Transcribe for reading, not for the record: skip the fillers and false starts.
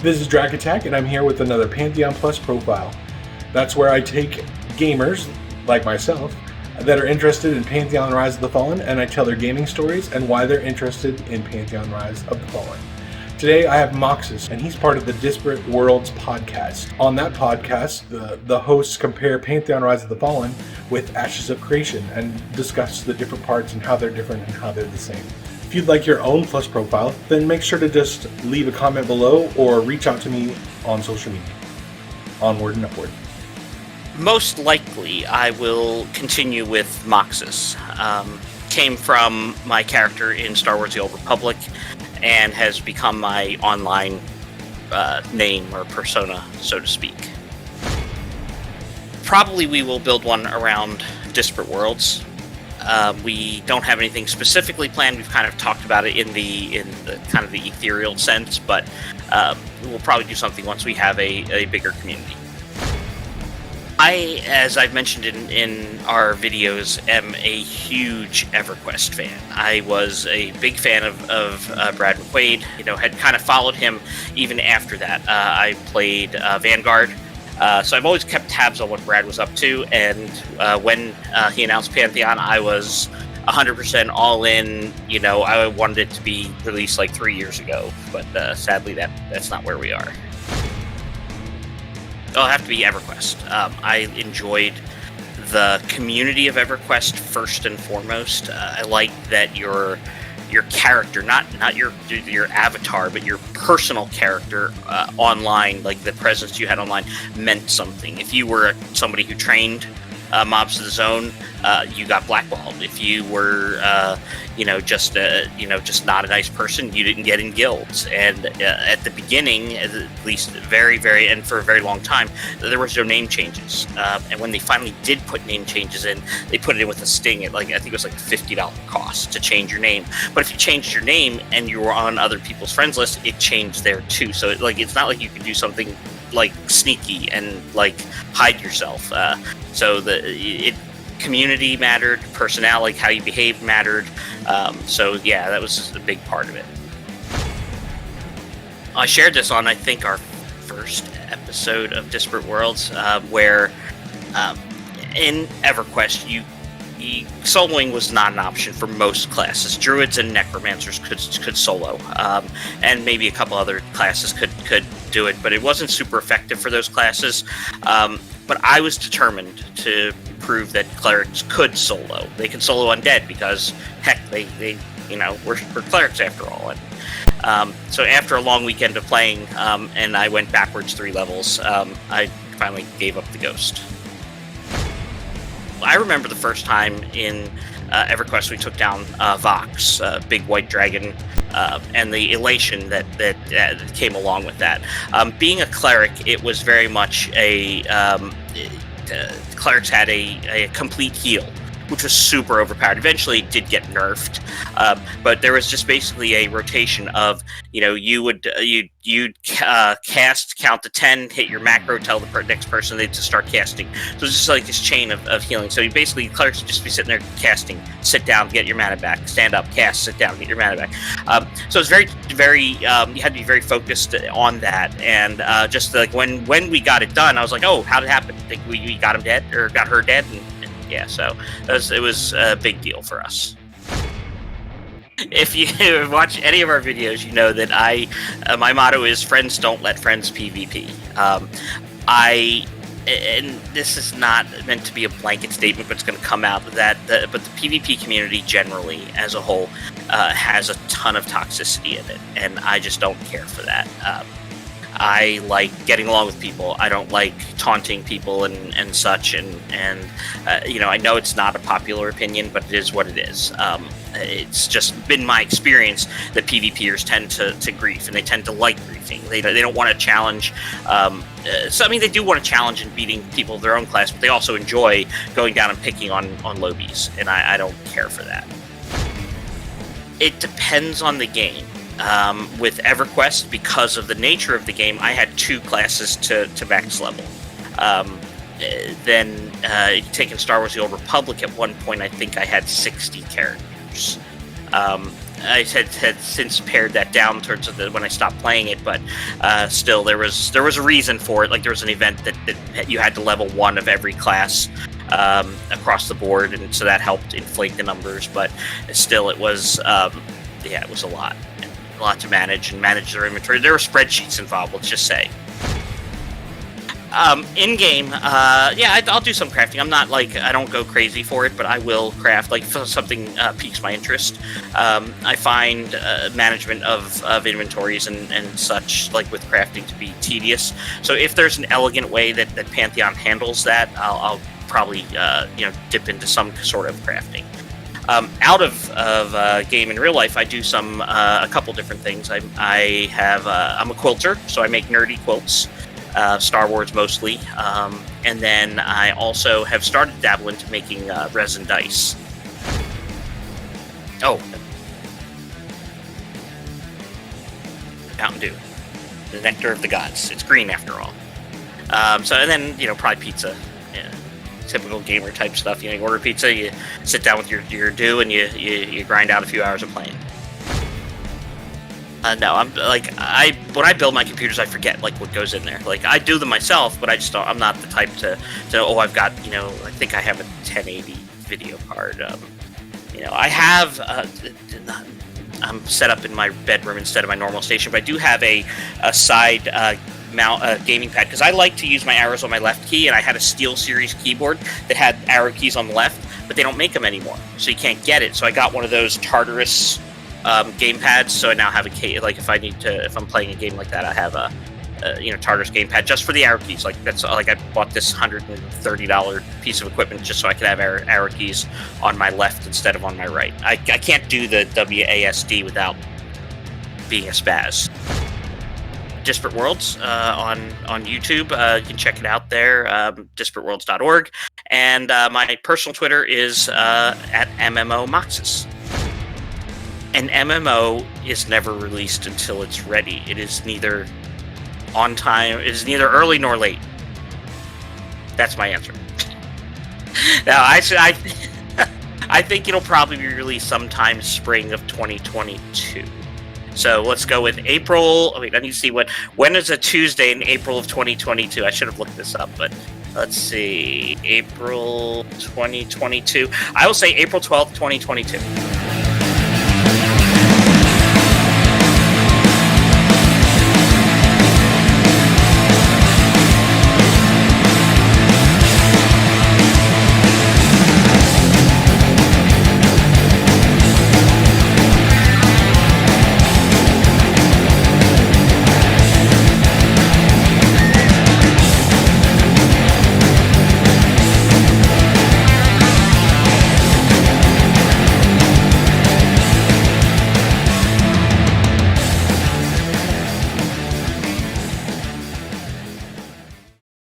This is Drac Attack, and I'm here with another Pantheon Plus profile. That's where I take gamers, like myself, that are interested in Pantheon Rise of the Fallen, and I tell their gaming stories and why they're interested in Pantheon Rise of the Fallen. Today I have Moxes, and he's part of the Disparate Worlds podcast. On that podcast, the hosts compare Pantheon Rise of the Fallen with Ashes of Creation and discuss the different parts and how they're different and how they're the same. If you'd like your own Plus profile, then make sure to just leave a comment below or reach out to me on social media. Onward and upward. Most likely, I will continue with Moxes. Came from my character in Star Wars The Old Republic, and has become my online name or persona, so to speak. Probably we will build one around Disparate Worlds. We don't have anything specifically planned. We've kind of talked about it in the kind of the ethereal sense, but we'll probably do something once we have a bigger community. I, as I've mentioned in our videos, am a huge EverQuest fan. I was a big fan of Brad McQuaid. Had kind of followed him even after that. I played Vanguard. So I've always kept tabs on what Brad was up to, and when he announced Pantheon, I was 100% all in. I wanted it to be released like 3 years ago, but sadly that's not where we are. It'll have to be EverQuest. I enjoyed the community of EverQuest first and foremost. I like that your character, not your avatar, but your personal character online, like the presence you had online, meant something. If you were somebody who trained mobs of the zone, you got blackballed. If you were, just not a nice person, you didn't get in guilds. And at the beginning, at least and for a very long time, there was no name changes. And when they finally did put name changes in, they put it in with a sting at I think it was like $50 cost to change your name. But if you changed your name and you were on other people's friends list, it changed there too. So it's not like you could do something like sneaky and hide yourself. So community mattered, personality, how you behaved mattered. So yeah, that was a big part of it. I shared this on, I think, our first episode of Disparate Worlds, where in EverQuest, soloing was not an option for most classes. Druids and necromancers could solo, and maybe a couple other classes could do it, but it wasn't super effective for those classes. But I was determined to prove that clerics could solo. They could solo undead because, heck, we're clerics after all. And so after a long weekend of playing, and I went backwards 3 levels, I finally gave up the ghost. I remember the first time in EverQuest we took down Vox, big white dragon, and the elation that came along with that. Being a cleric, it was very much clerics had a complete heal, which was super overpowered. Eventually it did get nerfed, but there was just basically a rotation of, you'd cast, count to 10, hit your macro, tell the next person to start casting. So it's just like this chain of healing. So clerics would just be sitting there casting, sit down, get your mana back, stand up, cast, sit down, get your mana back. So it's very, very, you had to be very focused on that. And just when we got it done, I was like, oh, how'd it happen? I think we got him dead, or got her dead, and yeah, so it was a big deal for us. If you watch any of our videos, you know that my motto is friends don't let friends PvP. And this is not meant to be a blanket statement, but it's going to come out but the PvP community generally, as a whole, has a ton of toxicity in it, and I just don't care for that. I like getting along with people. I don't like taunting people and such. And I know it's not a popular opinion, but it is what it is. It's just been my experience that PvPers tend to grief, and they tend to like griefing. They don't want to challenge. They do want to challenge and beating people of their own class, but they also enjoy going down and picking on lowbies, and I don't care for that. It depends on the game. With EverQuest, because of the nature of the game, I had 2 classes to max level. Then, taking Star Wars The Old Republic, at one point I think I had 60 characters. I had since pared that down in terms of when I stopped playing it, but still there was a reason for it. Like there was an event that you had to level 1 of every class across the board, and so that helped inflate the numbers. But still, it was it was a lot to manage their inventory. There were spreadsheets involved. Let's just say. In game, I'll do some crafting. I'm not like I don't go crazy for it, but I will craft like if something piques my interest. I find management of inventories and such like with crafting to be tedious. So if there's an elegant way that Pantheon handles that, I'll probably dip into some sort of crafting. Out of game in real life, I do a couple different things. I'm a quilter, so I make nerdy quilts. Star Wars mostly, and then I also have started dabbling into making resin dice. Oh, Mountain Dew, the nectar of the gods. It's green after all. And then probably pizza, typical gamer type stuff. You order pizza, you sit down with your Dew, and you grind out a few hours of playing. No, I'm when I build my computers, I forget like what goes in there. Like I do them myself, but I just don't. I'm not the type to I've got I think I have a 1080 video card. I have I'm set up in my bedroom instead of my normal station, but I do have a side mount gaming pad because I like to use my arrows on my left key, and I had a Steel Series keyboard that had arrow keys on the left, but they don't make them anymore, so you can't get it. So I got one of those Tartarus game pads, so I now have if I'm playing a game like that, I have a Tartarus gamepad just for the arrow keys. Like that's like I bought this $130 piece of equipment just so I could have arrow keys on my left instead of on my right. I can't do the WASD without being a spaz. Disparate Worlds on YouTube. You can check it out there, disparateworlds.org. And my personal Twitter is at MMO Moxes. An MMO is never released until it's ready. It is neither on time, it is neither early nor late. That's my answer. Now, I think it'll probably be released sometime spring of 2022. So let's go with April. Wait, I need to see when is a Tuesday in April of 2022. I should have looked this up, but let's see. April 2022. I will say April 12th, 2022.